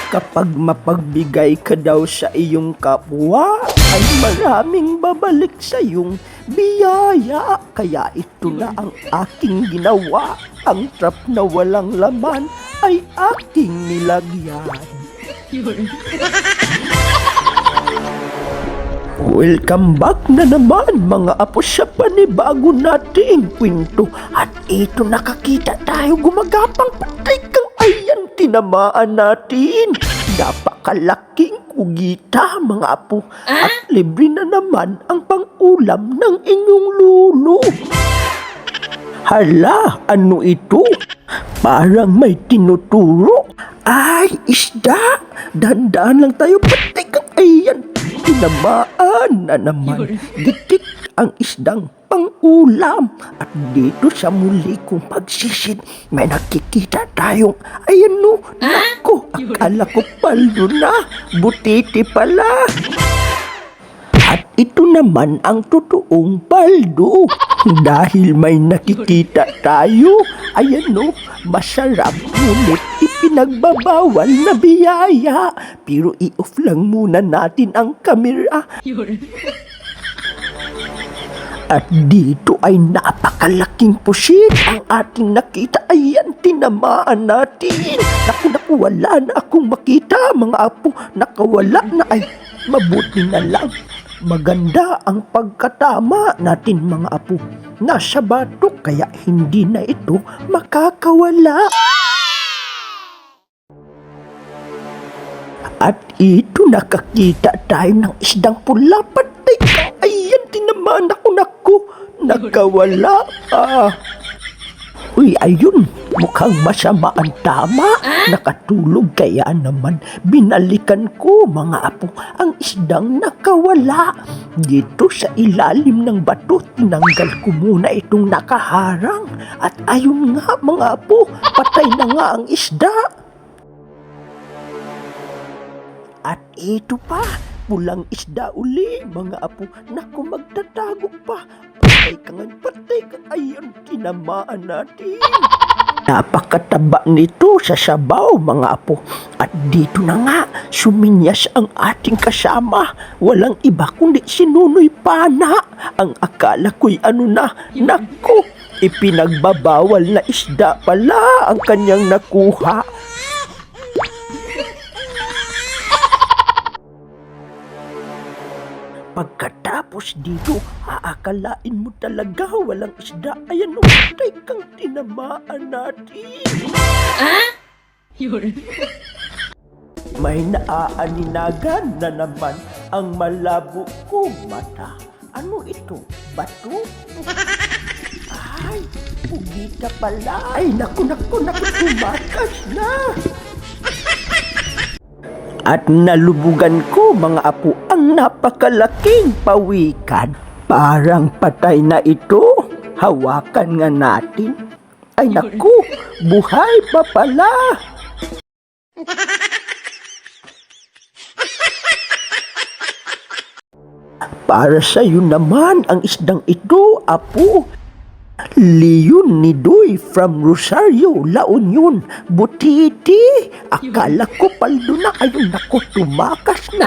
Kapag mapagbigay ka daw sa iyong kapwa, ay maraming babalik sa iyong biyaya. Kaya ito na ang aking ginawa. Ang trap na walang laman ay aking nilagyan. Welcome back na naman mga apo sa panibago nating kwento. At ito nakakita tayo gumagapang patay kang ayan tinamaan natin. Napakalaking kugita mga apo. At libre na naman ang pang-ulam ng inyong lulo. Hala, ano ito? Parang may tinuturo. Ay, isda! Dahan-dahan lang tayo, patay kang ayan. Tinamaan na naman. Gitik ang isdang pang-ulam. At dito sa muli kong pagsisid, may nakikita tayong, ayan no, nako, akala ko paldo na, butiti pala. At ito naman ang totoong paldo. Dahil may nakikita tayo, ayan no, masarap ngunit ipinagbabawal na biyaya. Pero i-off lang muna natin ang kamera. At dito ay napakalaking pusit ang ating nakita. Ayan, tinamaan natin. Naku, wala na akong makita mga apo. Nakawala na ay mabuti na lang. Maganda ang pagkatama natin mga apo. Nasa batok kaya hindi na ito makakawala. At ito nakakita tayo ng isdang pula. Patay ka. Ayan, tinamaan ako. Nakawala. Uy, ayun. Mukhang masama ang tama. Nakatulog kaya naman binalikan ko mga apo ang isdang nakawala. Dito sa ilalim ng bato, tinanggal ko muna itong nakaharang. At ayun nga mga apo, patay na nga ang isda. At ito pa, pulang isda uli, mga apo. Naku, magtatago pa. Patay ka. Ayun, tinamaan natin. Napakataba nito sa sabaw, mga apo. At dito na nga, suminyas ang ating kasama. Walang iba kundi si Nunoy Pana. Ang akala ko'y ano na, naku, ipinagbabawal na isda pala ang kanyang nakuha. Pagkatapos dito, aakalain mo talaga walang isda. Ayan o, patay kang tinamaan natin. May naaaninagan na naman ang malabo kong mata. Ano ito? Bato? Ay, pugita pala. Ay, naku, tumakas na. At nalubugan ko mga apo ang napakalaking pawikan. Parang patay na ito. Hawakan nga natin. Ay naku, buhay pa pala. Para sa'yo naman ang isdang ito, apo. Leon Nidoy from Rosario, La Union, Butiti. Akala ko paldo na. Ayun, naku, tumakas na.